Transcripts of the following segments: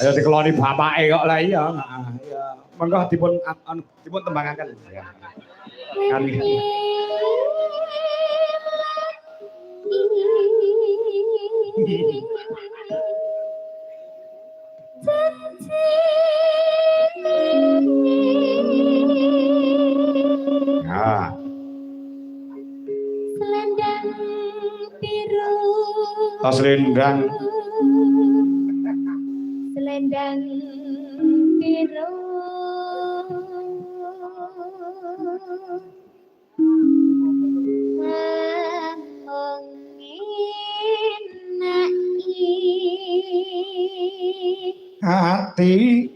Ayo dikeloni bapake kok lah iya. Iya. Monggo dipun tembangaken. Ya. Kami. Ya. Selendang biru. Oh, selendang. Selendang biru. Hati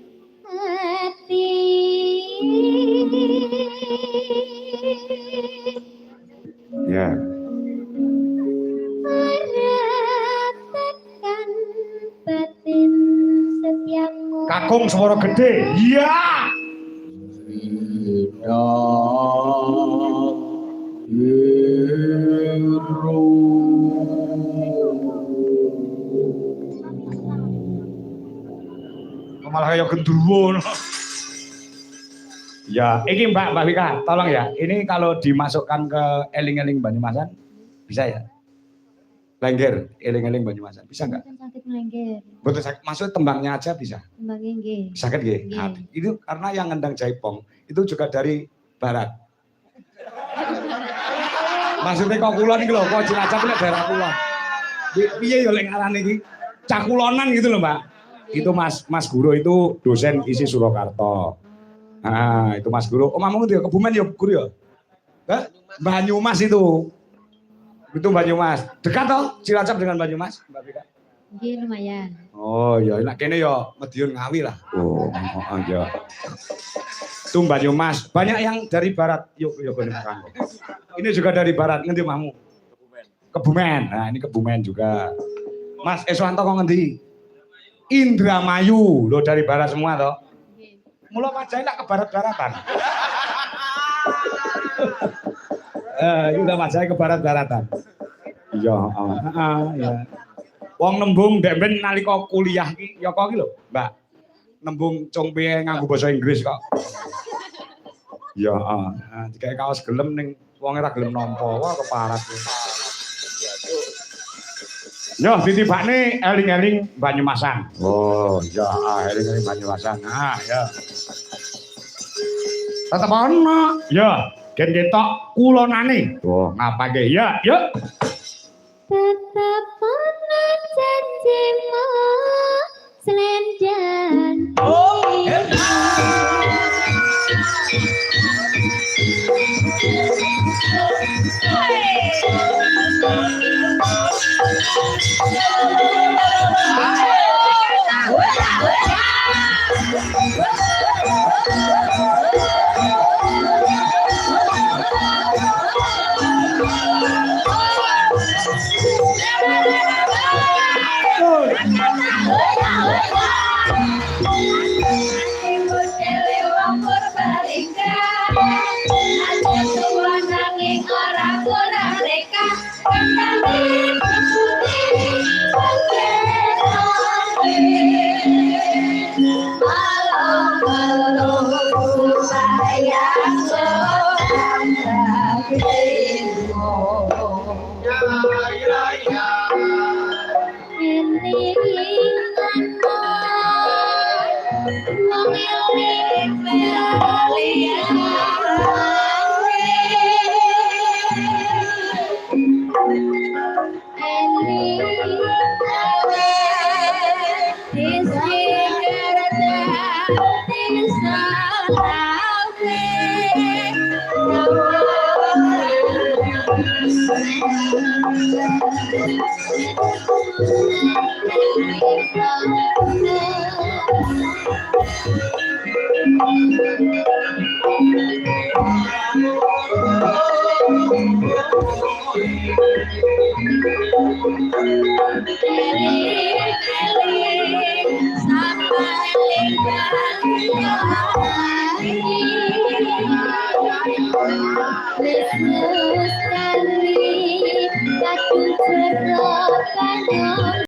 ya meratakan batin setiapmu kakung suara gede iya malah kayak gendruwo. Ya, ini Mbak Wika, tolong ya. Ini kalau dimasukkan ke eling-eling Banyumasan, bisa ya? Lengger, eling-eling Banyumasan, bisa nggak? Sakit melengger. Betul, maksud tembangnya aja bisa? Tembangnya nggih. Sakit nggih? Nah, itu karena yang ngendang Jaipong, itu juga dari barat. Maksudnya kok kulon iki lho, kok Cilacap ini daerah kulon. Piye ya lek ngarani iki? Cakulonan gitu loh, Mbak. Itu Mas Guru itu dosen isi Surakarta. Nah, itu Mas Guru. Oh, mamu itu ya Kebumen ya Guru ya? Banyumas itu. Itu Banyumas. Dekat toh Cilacap dengan Banyumas, Mbak Vika? Nggih lumayan. Oh, ya nek kene ya Madiun Ngawi lah. Oh, ya. Itu Banyumas. Banyak yang dari barat. Yuk Kanggo. Ini juga dari barat. Ngendi mamu? Kebumen. Nah, ini Kebumen juga. Mas Eswanto kok ngendi? Indramayu, lo dari barat semua toh. Mula Majai lah ke barat-baratan. Udah Majai ke barat-baratan. Iya, ya. Wong nembung ndek ben nalika kuliah iki ya kok iki lho, Mbak. Nembung cung piye nganggo basa Inggris kok. Ya, digawe kaos gelem ning wong ora gelem nampa. Wah, keparat. Yo, ditibakne eling-eling Banyumasan. Oh, ya, eling-eling Banyumasan. Nah, ya. Tetep ana. Ya, gen ketok kulonane. Oh, ngapa ge? Ya, yuk. Tetap ana janjimu selendang. Oh, Lestari, katu cerok